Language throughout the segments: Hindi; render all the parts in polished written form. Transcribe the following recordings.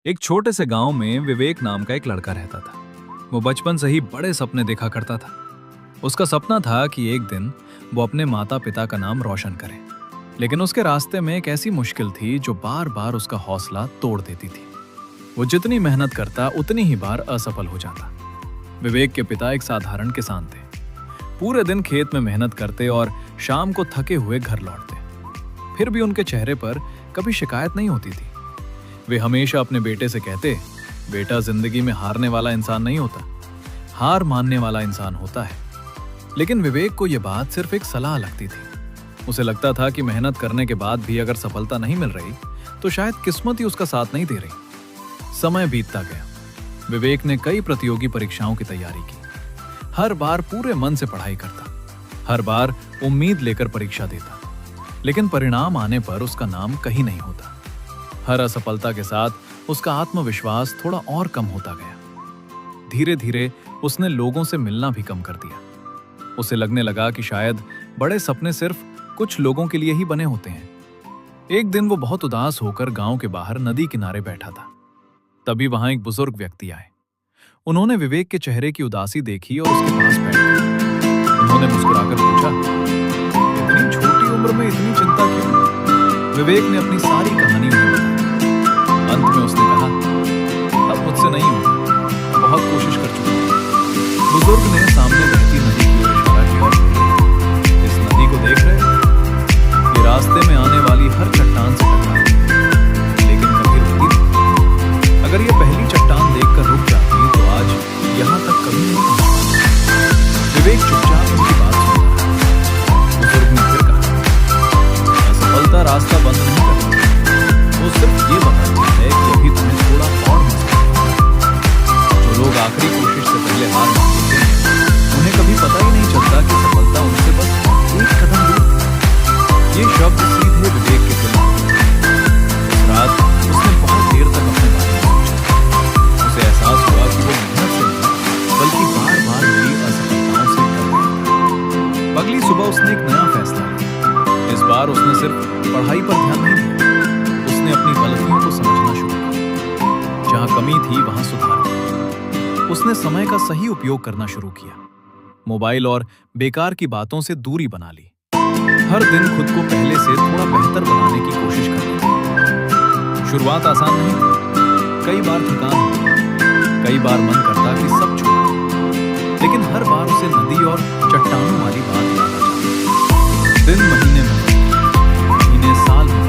एक छोटे से गांव में विवेक नाम का एक लड़का रहता था। वो बचपन से ही बड़े सपने देखा करता था। उसका सपना था कि एक दिन वो अपने माता पिता का नाम रोशन करे। लेकिन उसके रास्ते में एक ऐसी मुश्किल थी जो बार बार उसका हौसला तोड़ देती थी। वो जितनी मेहनत करता उतनी ही बार असफल हो जाता। विवेक के पिता एक साधारण किसान थे। पूरे दिन खेत में मेहनत करते और शाम को थके हुए घर लौटते। फिर भी उनके चेहरे पर कभी शिकायत नहीं होती थी। वे हमेशा अपने बेटे से कहते, बेटा, जिंदगी में हारने वाला इंसान नहीं होता, हार मानने वाला इंसान होता है। लेकिन विवेक को यह बात सिर्फ एक सलाह लगती थी। उसे लगता था कि मेहनत करने के बाद भी अगर सफलता नहीं मिल रही तो शायद किस्मत ही उसका साथ नहीं दे रही। समय बीतता गया। विवेक ने कई प्रतियोगी परीक्षाओं की तैयारी की। हर बार पूरे मन से पढ़ाई करता, हर बार उम्मीद लेकर परीक्षा देता, लेकिन परिणाम आने पर उसका नाम कहीं नहीं होता। हर असफलता के साथ उसका आत्मविश्वास थोड़ा और कम होता गया। धीरे धीरे उसने लोगों से मिलना भी कम कर दिया। उसे लगने लगा कि शायद बड़े सपने सिर्फ कुछ लोगों के लिए ही बने होते हैं। एक दिन वो बहुत उदास होकर गांव के बाहर नदी किनारे बैठा था। तभी वहां एक बुजुर्ग व्यक्ति आए। उन्होंने विवेक के चेहरे की उदासी देखी और उसके पास बैठ गए। उन्होंने मुस्कुराकर पूछा, इतनी छोटी उम्र में इतनी चिंता क्यों? विवेक ने अपनी सारी कहानी उन्हें बताई। अंत में उसने कहा, अब मुझसे नहीं होगा, बहुत कोशिश कर चुका हूं। बुजुर्ग ने सामने बहती नदी की ओर इशारा किया और बोले, इस नदी को देख रहे हो? ये रास्ते में आने वाली हर चट्टान से टकराती, लेकिन कभी रुकती नहीं। अगर ये पहली चट्टान देखकर रुक जाती तो आज यहाँ तक कभी नहीं पहुंचती। विवेक चुपचाप उनकी बात सुन रहा। बुजुर्ग ने फिर कहा, असफलता रास्ता बंद नहीं करती, वो सिर्फ ये बताती है कि अभी तुम्हें थोड़ा और मजबूत होना है। जो लोग आखिरी कोशिश से पहले हार मान लेते हैं, उन्हें कभी पता ही नहीं चलता कि सफलता उनसे बस एक कदम दूर थी। ये शब्द सीधे विवेक के दिल में गए। उस रात उसने बहुत देर तक अपने बारे में सोचा। उसे एहसास हुआ कि वो मेहनत से नहीं, बल्कि बार बार मिली असफलताओं से डर रहा था। अगली सुबह उसने एक नया फैसला लिया। इस बार उसने सिर्फ पढ़ाई पर ध्यान नहीं दिया, उसने अपनी गलतियों को समझना शुरू किया। जहां कमी थी वहां सुधार किया। उसने समय का सही उपयोग करना शुरू किया। मोबाइल और बेकार की बातों से दूरी बना ली। हर दिन खुद को पहले से थोड़ा बेहतर बनाने की कोशिश कर रही थी। शुरुआत आसान नहीं थी। कई बार थकान हुई, कई बार मन करता कि सब छोड़ दे। लेकिन हर बार उसे नदी और चट्टानों वाली बात याद आ जाती। दिन महीने में, महीने साल में,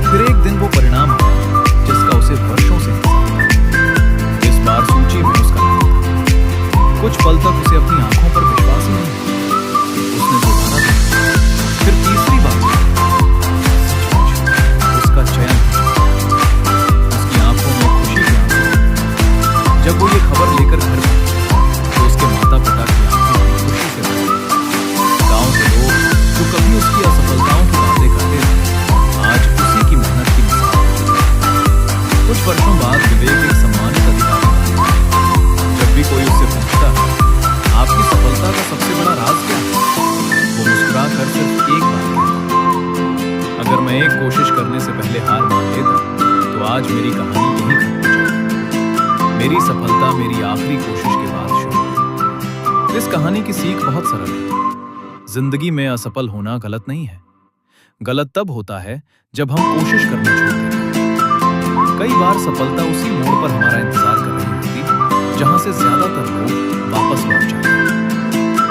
फिर एक दिन वो परिणाम आया जिसका उसे वर्षों से इंतजार था। इस बार सूची में उसका नाम था। कुछ पल तक उसे अपनी आंखों पर विश्वास ही नहीं हुआ। उसने दोबारा देखा, फिर तीसरी बार उसका चयन हुआ। उसकी आंखों में खुशी के आंसू। जब वो ये खबर लेकर घर पहुंची तो उसके माता पिता की आंखें भी खुशी से भर गईं। गांव के लोग जो कभी उसकी असफलताओं की बातें करते थे, आज उसी की मेहनत की मिसाल थे। कुछ वर्षों बाद विवेक एक सम्मानित अधिकारी बना। जब भी कोई उससे पूछता, आपकी सफलता का सबसे बड़ा राज क्या है, वो मुस्कुराकर सिर्फ एक बात कहता, अगर मैं एक कोशिश करने से पहले हार मान लेता तो आज मेरी कहानी यहीं खत्म हो जाती। मेरी सफलता मेरी आखिरी कोशिश के बाद शुरू हुई। इस कहानी की सीख बहुत सरल है। जिंदगी में असफल होना गलत नहीं है। गलत तब होता है जब हम कोशिश करना छोड़ देते हैं। कई बार सफलता उसी मोड़ पर हमारा इंतजार कर रही होती जहां से ज्यादातर लोग वापस लौट जाते हैं।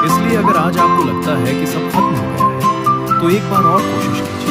इसलिए अगर आज आपको लगता है कि सब खत्म हो गया है तो एक बार और कोशिश कीजिए।